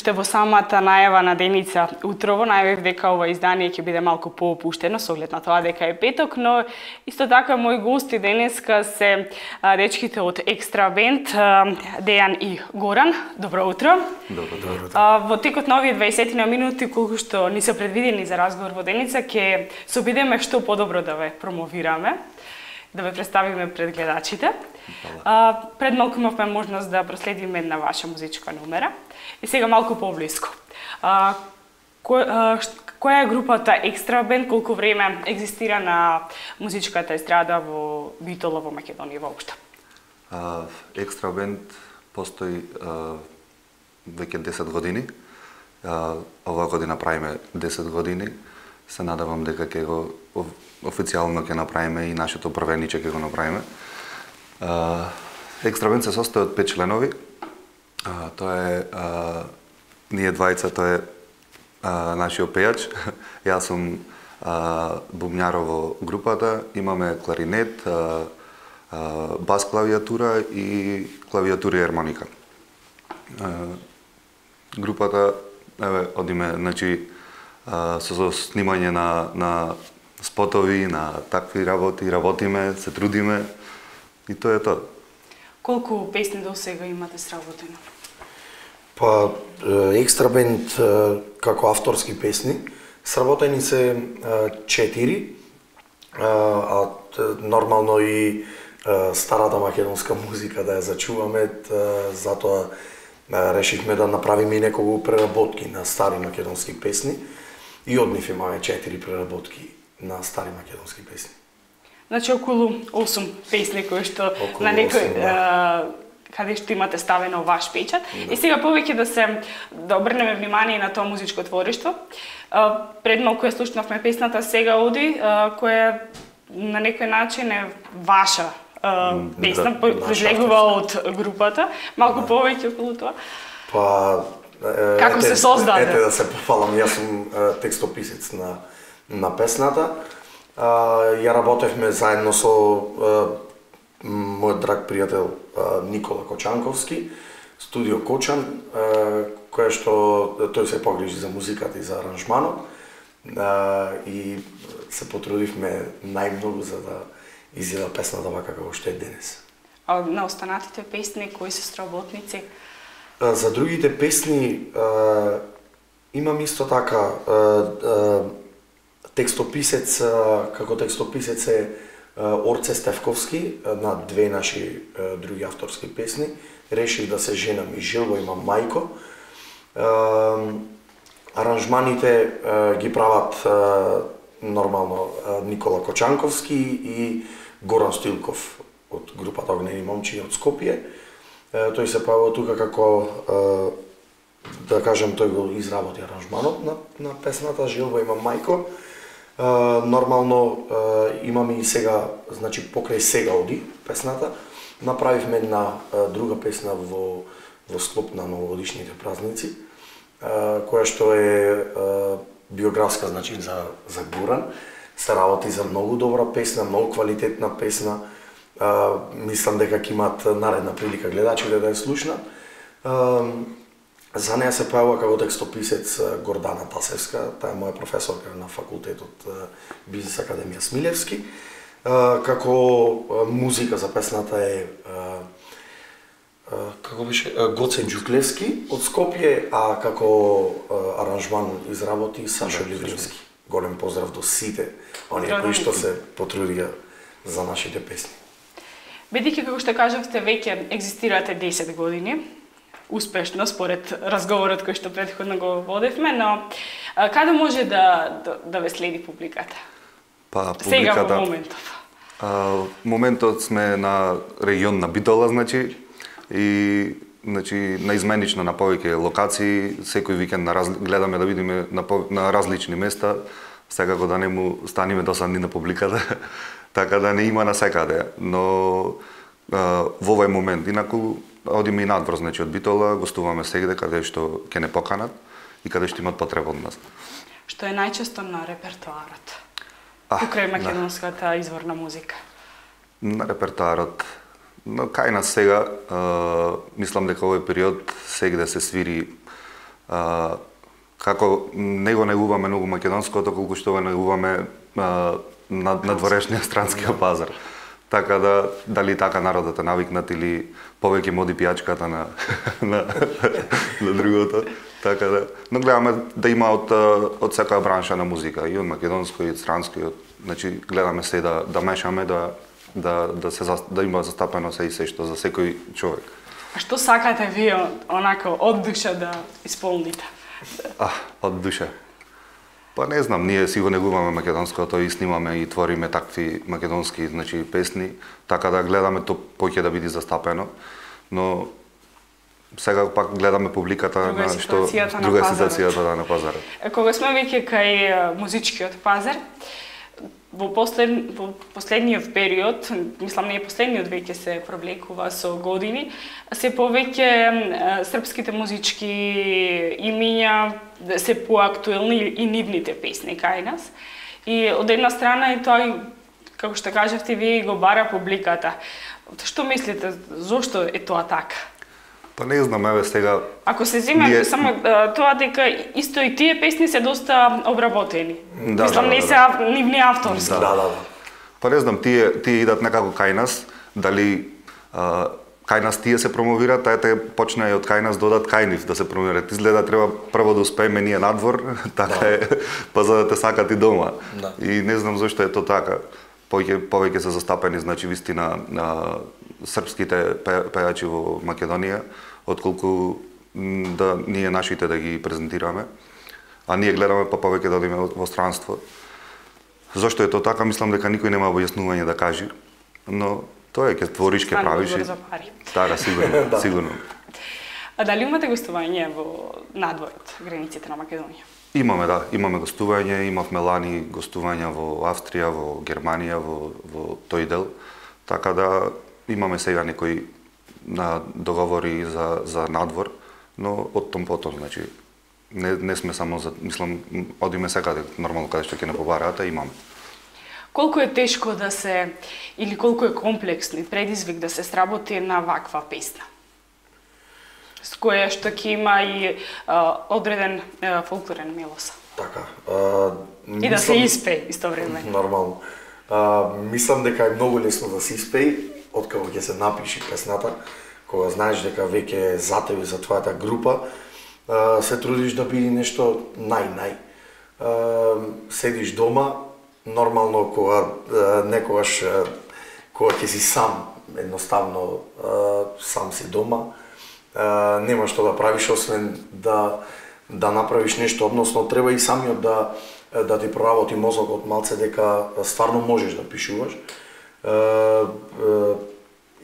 уште во самата најава на деница утрово најавив дека ова издание ќе биде малку поопуштено со оглед на тоа дека е петок, но исто така мои гости денеска се дечките од Екстра Бенд, Дејан и Горан. Добро утро. Добро утро. Во текот на овие 20 минути колку што ни се предвидени за разговор во деница, ќе се обидеме што подобро да ве промовираме, да ве представиме пред гледачите. Пред малку имавме можност да проследиме една ваша музичка номера. И сега малку поблиску. Која е групата Екстра Бенд, колку време екзистира на музичката естрада во Битола, во Македонија воопшто? Екстра Бенд постои веќе 10 години. Оваа година правиме 10 години. Се надевам дека ќе го официјално ќе направиме и нашето првениче ќе го направиме. Екстра Бенд се состои од 5 членови. Тоа е ние двајца, тоа е нашиот пејач. Јас сум бубњаро во групата, имаме кларинет, бас клавиатура и клавиатура и армоника. Групата одиме, значи, со снимање на спотови, на такви работи, работиме, се трудиме и тоа е тоа. Колку песни до сега имате сработено? Па, Екстра Бенд како авторски песни, сработени се 4, а нормално и старата македонска музика да ја зачуваме, затоа решихме да направиме и неколку преработки на стари македонски песни и од нив имаме 4 преработки на стари македонски песни. Значи околу 8 песни кои што на некој каде што имате ставено ваш печат. Да. И сега повеќе да обрнеме внимание на тоа музичко твориштво. Пред малку ја слушнавме песната Сега оди, која на некој начин е ваша песна, произлегува од групата. Малку повеќе околу тоа. Па како се создаде? Ете да се пофалам, јас сум текстописец на песната. Ја работевме заедно со мојот драг пријател Никола Кочанковски, студио Кочан, која што тој се погрижи за музиката и за аранжманот и се потрудивме најмногу за да изјава песната вака како што е денес. А на останатите песни кои се сработници? За другите песни имам исто така текстописец, како текстописец е Орце Стефковски на две наши други авторски песни. Решив да се женам и Желба имам мајко. Аранжманите ги прават нормално Никола Кочанковски и Горан Стилков од групата Огнени момчиња од Скопје. Тој се појавува тука како, да кажем, тој го изработи аранжманот на песната Желба имам мајко. Нормално имаме и сега, значи покрај Сега оди песната, направивме една друга песна во склоп на новогодишните празници, која што е биографска, значи за Горан. Се работи за многу добра песна, многу квалитетна песна. Мислам дека ќе имат наредна прилика гледачите да ја слушнат. За неја се појавува како текстописец Гордана Тасевска, таа е моја професорка на факултетот Бизнес Академија Смилевски. Како музика за песната е како беше Гоце Џуклевски од Скопје, а како аранжман изработи Сашо Ливривски. Голем поздрав до сите оние кои што се потрудија за нашите песни. Бидејќи како што кажавте веќе екзистирате 10 години, успешно според разговорот кој што претходно го водевме, но каде може да ве следи публиката? Па сега во моментов. Моментот сме на регион на Битола, значи, и значи наизменично на повеќе локации, секој викенд гледаме да видиме на различни места, секако да не му станиме досадни на публиката, така да не има на секаде, но во овој момент, инаку одиме и надвор, значи од Битола, гостуваме сегде каде што ќе не поканат и каде што имат потреба од нас. Што е најчесто на репертоарот? Покрај македонската изворна музика? На репертоарот, но кај нас сега, мислам дека овој период сегде се свири како не го негуваме многу македонското, колку што го негуваме надворешниот странскиот пазар. Така да, дали така народот е навикнат или повеќе моди пијачката на другото. Така да, но гледаме да има од секоја бранша на музика, и од македонско, и од странско, значи гледаме се да мешаме, да има застапено се и се што за секој човек. А што сакате вие онако од душа да исполните? Од душа. Па не знам, ние си го негуваме македонското и снимаме и твориме такви македонски, значи, песни, така да гледаме то поќе да биде застапено, но сега пак гледаме публиката друга на што друга ситуацијата на пазарот. Кога сме веќе кај музичкиот пазар, во последниот период, мислам не последниот веќе се провлекува со години, се повеќе српските музички имиња се поактуелни и нивните песни кај нас. И од една страна и тоа, како што кажавте, вие го бара публиката. Што мислите, зошто е тоа така? Па не знам, еве сега... Ако се зиме само тоа дека исто и тие песни се доста обработени. Мислам, не се нивни авторски. Да. Па не знам, тие идат некако кај нас, дали кај нас тие се промовираат, тајте почна и од кај нас додат кај нив да се промовираат. Изгледа треба прво да успееме ние надвор, така е, па за да те сакат и дома. Да. И не знам зашто е тоа така. Повеќе се застапени, значи, вистина, српските пејачи во Македонија, отколку да ние нашите да ги презентираме. А ние гледаме па повеќе да одиме во странство. Зошто е тоа така, мислам дека никој нема објаснување да кажи, но тоа е ке твориш, ке правиш. Така, сигурно, сигурно. А дали имате гостување во надворот, границите на Македонија? Имаме гостување, имавме лани гостувања во Австрија, во Германија, во тој дел. Така да имаме сега некои договори за надвор, но од том потом, значи не сме само за, мислам, одиме секаде нормално каде што ќе не побараат, имаме. Колку е тешко да се, или колку е комплексно и предизвик да се сработи на ваква песна? С која што ќе има и одреден фолклорен мелос. Така. И да се испее исто време. Нормално. Мислам дека е многу лесно да се испее, откако ќе се напише песната, кога знаеш дека веќе е за тебе, за твојата група, се трудиш да биде нешто нај. Седиш дома, нормално кога некогаш кога ќе си сам, едноставно сам си дома, нема што да правиш освен да направиш нешто, односно треба и самиот да ти проработи мозокот малце дека стварно можеш да пишуваш.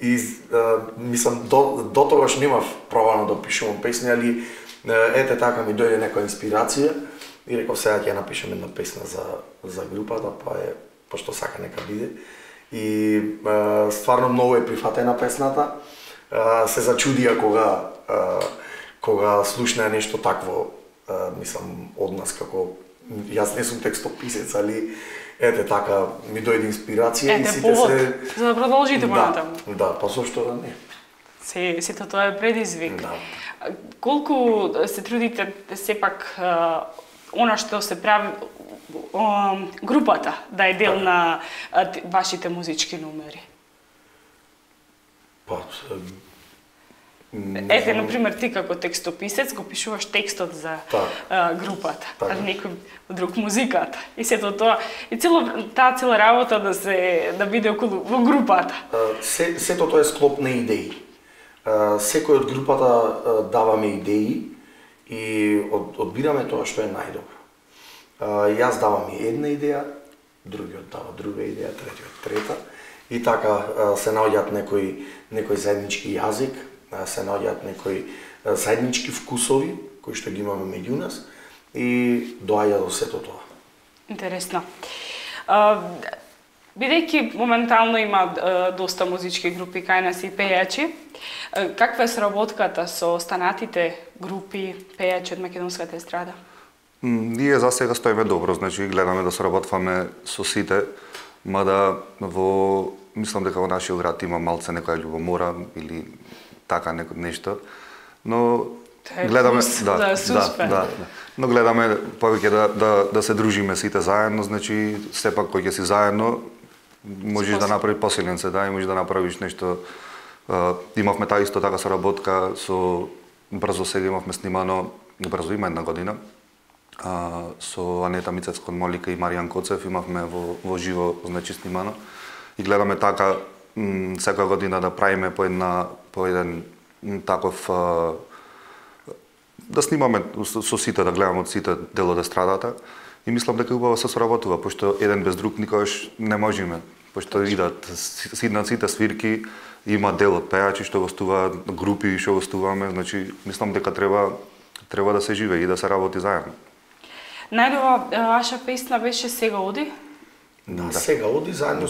И мислам до тогаш немав пробано да пишувам песни, али ете така ми дојде некоја инспирација и реков сега ќе напишем една песна за групата, пошто сака нека биде. И стварно многу е прифатена песната. Се зачудија кога слушнаа нешто такво, мислам, од нас, како јас не сум текстописец, али ете така ми дојде инспирација и сите повод за да продолжите понатаму. Да, па зошто да не. Сето тоа е предизвик. Да. Колку се трудите сепак она што се прави групата да е дел на вашите музички номери? Ете, например, ти како текстописец го пишуваш текстот за групата, а некој друг музиката. И сето тоа, и таа цела работа да биде околу во групата. Сето тоа е склоп на идеи. Секој од групата даваме идеи и одбираме тоа што е најдобро. Јас давам и една идеја, другиот дава друга идеја, третиот трета. И така се наоѓаат некој заеднички јазик, се наоѓаат некои заеднички вкусови кои што ги имаме меѓу нас и доаѓа до сето тоа. Интересно. Бидејќи моментално има доста музички групи кај нас и пејачи, каква е сработката со останатите групи пејачи од македонската естрада? Ние за сега стоиме добро, значи гледаме да соработваме со сите, мада мислам дека во нашиот град има малце некоја љубомора или така нешто, но гледаме за успех. Да. Но гледаме повеќе да се дружиме сите заедно, значи сепак кој ќе си заедно можеш да направиш посилен се, да, и можеш да направиш нешто. Имавме исто така соработка со брзо сега имавме снимано, брзо има една година, со Анета Мицевска, Молика и Маријан Коцев имавме во живо, значи снимано. И гледаме така секоја година да правиме по еден таков да снимаме со сите, да гледаме од сите дел од естрадата. И мислам дека убаво се соработува, пошто еден без друг никогаш не можеме. Пошто идат сите свирки, има дел од пејачи што гостуваат, групи што гостуваме, значи мислам дека треба да се живее и да се работи заедно. Најнова ваша песна беше Сега оди? Да, Сега оди заедно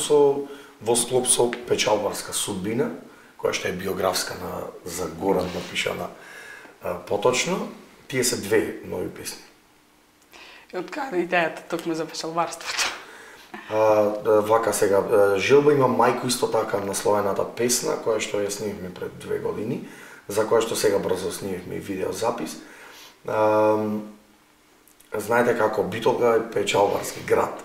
во склоп со Печалбарска судбина, која што е биографска за Горан напишана поточно. Тие се две нови песни. И од каде идејата токму за печалбарството? Вака сега, Жилба има мајко исто така насловената песна, која што ја снимивме пред 2 години, за која што сега брзо снимивме и видеозапис. Знаете како Битолга е печалбарски град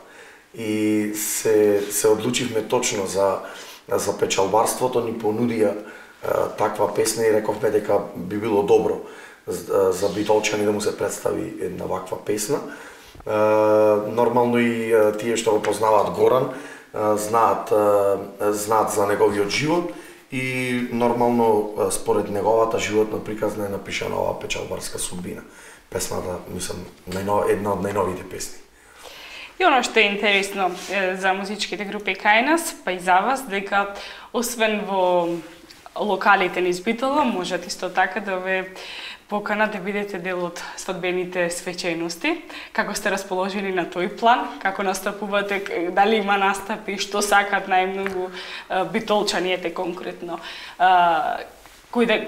и се одлучивме точно за печалбарството, ни понудија таква песна и рековме дека би било добро за битолчани да му се представи една ваква песна. Нормално и тие што го познаваат Горан знаат за неговиот живот и нормално според неговата животна приказна е напишана оваа Печалбарска судбина. Песната, мислам, една од најновите песни. И оно што е интересно за музичките групи кај нас, па и за вас, дека освен во локалите низ Битола, можат исто така да ве поканат да бидете дел од свадбените свечености. Како сте расположени на тој план? Како настапувате? Дали има настапи? Што сакат најмногу битолчаните конкретно?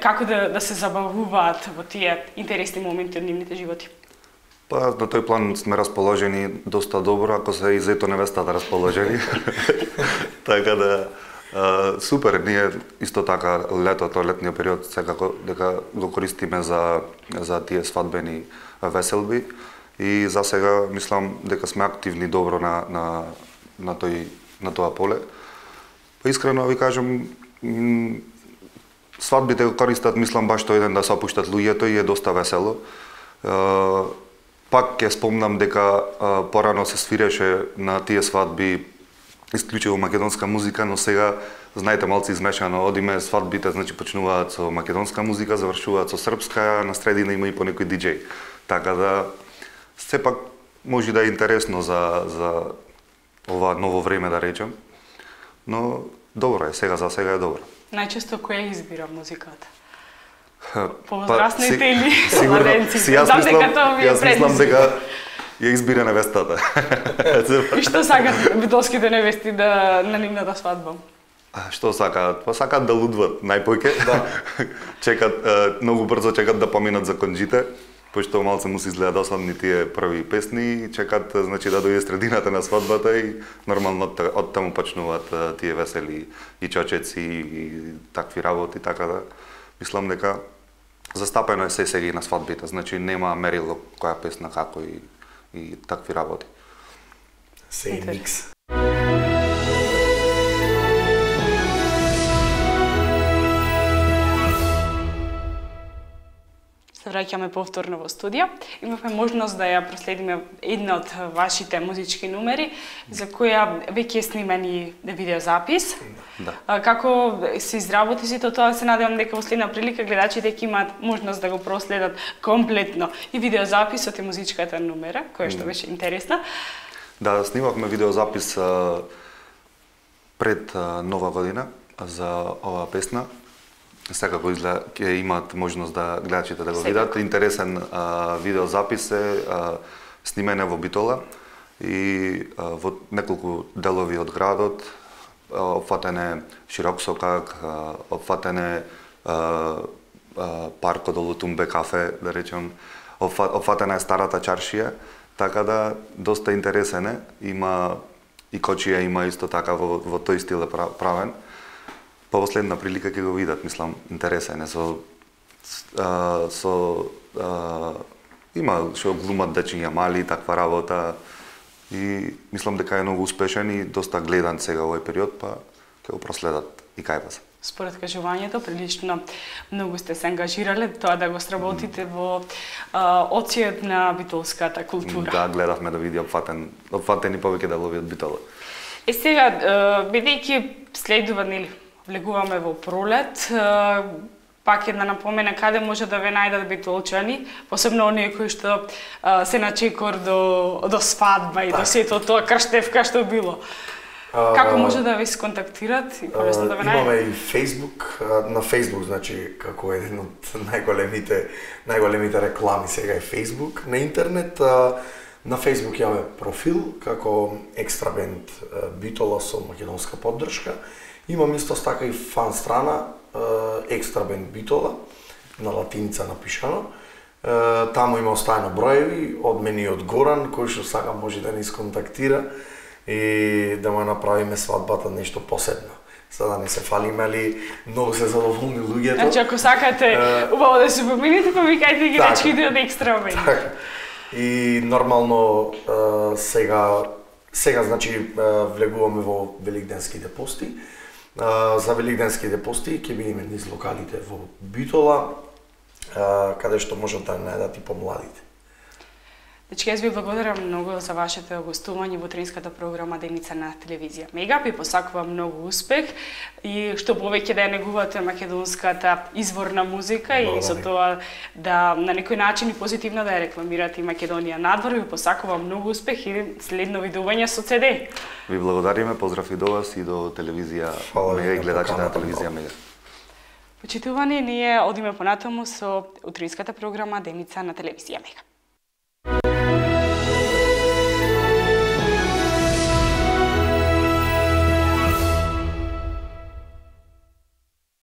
Како да се забавуваат во тие интересни моменти од нивните животи? Па на тој план сме расположени доста добро, ако се и зето невестата расположени. Така да супер, ние исто така летниот период секако дека го користиме за тие свадбени веселби и за сега мислам дека сме активни добро на тоа поле. Па искрено ви кажам, свадбите го користат, мислам баш тој ден да се опуштат луѓето и е доста весело. Пак ќе спомнам дека порано се свиреше на тие свадби исклучиво македонска музика, но сега, знаете, малци измешано, одиме свадбите, значи почнуваат со македонска музика, завршуваат со српска, на средина има и по некој диџеј. Така да, сепак може да е интересно за ова ново време, да речем, но добро е, за сега е добро. Најчесто која избира музиката? Повозрастните или младенците? Јас мислам дека ја избира невестата. И што сакат битолските невести на нивната свадба? Што сакаат? Па сакаат да лудват најпојке. Да. Чекат, многу брзо чекат да поминат законџите, пошто малце му се изгледа досадни тие први песни и чекат, значи, да дојде средината на свадбата и нормално од таму почнуваат тие весели и чочеци и такви работи, така да мислам дека застапено е се сега и на свадбите, значи нема мерило која песна како и такви работи. Се микс. Се враќаме повторно во студија. Имавме можност да ја проследиме една од вашите музички номери, за која веќе е снимени видеозапис. Да. Како се изработи сето тоа, се надевам дека во следна прилика гледачите ќе имаат можност да го проследат комплетно и видеозаписот и музичката номера, која што беше интересна. Да, снимавме видеозапис пред Нова година за оваа песна. Секако ќе имаат можност да гледачите да го видат. Интересен видеозапис е снимен во Битола и во неколку делови од градот. Опфатен е Широксокак, опфатен е паркот долу Тумбе кафе, да речем, опфатена е старата чаршија, така да доста интересен е. Има и Кочија има исто така во тој стил е правен. По последна прилика ќе го видат, мислам, интересен е со има што глумат дечиња мали, таква работа и мислам дека е многу успешен и доста гледан сега овој период, па ќе го проследат и кај вас. Според кажувањето, прилично многу сте се ангажирале тоа да го сработите во оцијот на битолската култура. Да, гледавме да види опфатени повеќе делови од битола. Сега, бидејќи следува, нели, влегуваме во пролет, пак една напомена каде може да ве најдат битолчани, посебно оние кои што се на чекор до свадба и до сето тоа крштевка што било. Како може да ви сконтактират и полесно да ве најдат? Имаме и Facebook, на Facebook, значи, како еден од најголемите реклами сега е Facebook на интернет. На Facebook имаме профил како екстра бенд Битола со македонска поддршка. Имам исто така и фан страна екстра бенд Битола на латиница напишано. Таму има оставено броеви од мене и од Горан, кој што сака може да ни сконтактира и да му направиме свадбата нешто посебно. За да не се фалиме, али многу се задоволни луѓето. Значи, ако сакате убаво да се помините, повикајте ги дечките од екстра бенд. Така. И нормално сега значи влегуваме во великденските пости. За великденските пости ќе бидеме низ локалите во Битола, каде што можат да најдат и помладите. Дечки, јас ви благодарам многу за вашето гостување во утринската програма Деница на телевизија Мега. Ви посакувам многу успех и што повеќе да ја негувате македонската изворна музика и со тоа да на некој начин и позитивно да ја рекламирате и Македонија надвор. Ви посакувам многу успех и следно видување со CD. Ви благодариме, поздрав и до вас и до телевизија Мега и гледачите на телевизија Мега. Почитувани, ние одиме понатаму со утринската програма Деница на телевизија Мега.